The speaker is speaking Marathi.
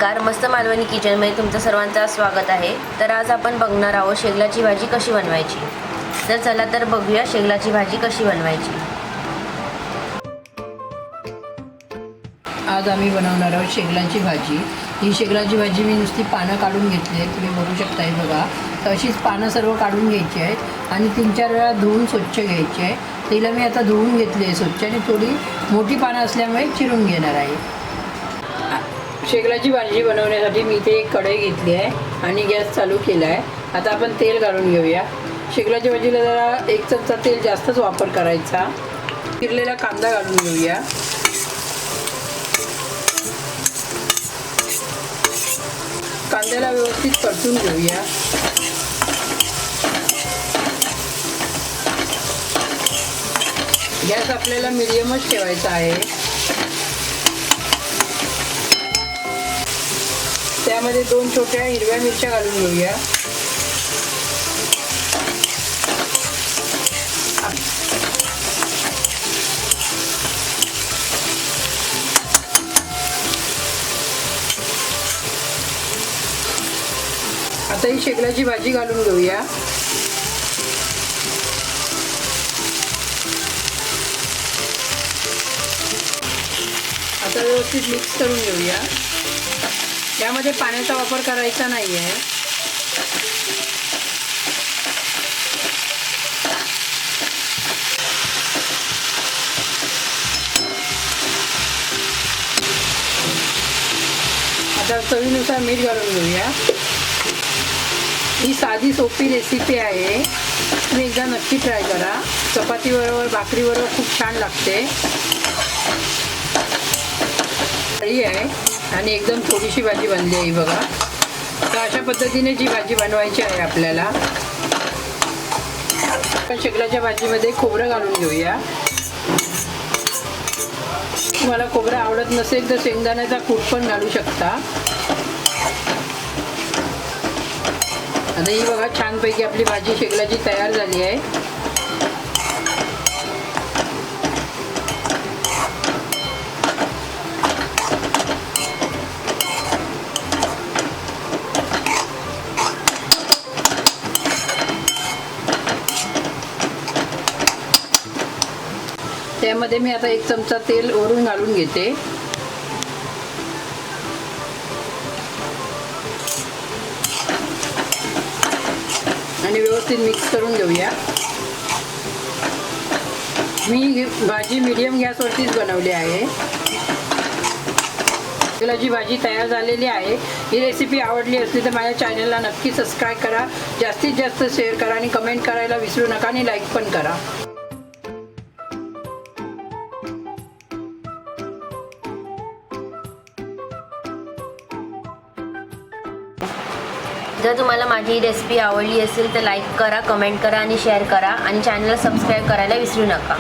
नमस्कार, मस्त मालवणी किचनमध्ये तुमचं सर्वांचं स्वागत आहे। तर आज आपण बघणार आहोत शेगलाची भाजी कशी बनवायची। तर चला तर बघूया शेगलाची भाजी कशी बनवायची। आज आम्ही बनवणार आहोत शेगलाची भाजी। ही शेगलाची भाजी मी नुसती पानं काढून घेतली आहेत, तुम्ही बघू शकता हे बघा। तर अशीच पानं सर्व काढून घ्यायची आहेत आणि 3-4 वेळा धुवून स्वच्छ घ्यायची आहे। तिला मी आता धुवून घेतली आहे स्वच्छ आणि थोडी मोठी पानं असल्यामुळे चिरून घेणार आहे। शेगलाची भाजी बनवण्यासाठी मी इथे एक कढई घेतली आहे आणि गॅस चालू केला आहे। आता आपण तेल घालून घेऊया। शेगलाच्या भाजीला जरा 1 चमचा तेल जास्तच वापर करायचा। चिरलेला कांदा घालून घेऊया। कांद्याला व्यवस्थित परतून घेऊया। गॅस आपल्याला मीडियमच ठेवायचा आहे। त्यामध्ये 2 छोट्या हिरव्या मिरच्या घालून घेऊया। आता ही शेगलाची भाजी घालून घेऊया। आता व्यवस्थित मिक्स करून घेऊया। यामध्ये पाण्याचा वापर करायचा नाही आहे। आता चवीनुसार मीठ घालून घेऊया। ही साधी सोपी रेसिपी आहे, तुम्ही एकदा नक्की ट्राय करा। चपातीबरोबर भाकरीबरोबर खूप छान लागते। तरी आहे आणि एकदम थोडीशी भाजी बनली आहे बघा। तर अशा पद्धतीने जी भाजी बनवायची आहे आपल्याला। आपण शेगलाच्या भाजीमध्ये खोबरं घालून घेऊया। तुम्हाला खोबरं आवडत नसेल तर शेंगदाण्याचा कूट पण घालू शकता। आता ही बघा छानपैकी आपली भाजी शेगलाची तयार झाली आहे। त्यामध्ये मी आता 1 चमचा तेल वरून घालून घेते आणि व्यवस्थित मिक्स करून घेऊया। मी भाजी मीडियम गॅसवरतीच बनवली आहे। शेगलाची भाजी तयार झालेली आहे। ही रेसिपी आवडली असली तर माझ्या चॅनलला नक्की सबस्क्राईब करा, जास्तीत जास्त शेअर करा आणि कमेंट करायला विसरू नका आणि लाईक पण करा। जर तुम्हाला माझी रेसिपी आवडली असेल तर लाईक करा, कमेंट करा आणि शेअर करा आणि चॅनलला सबस्क्राईब करायला विसरू नका।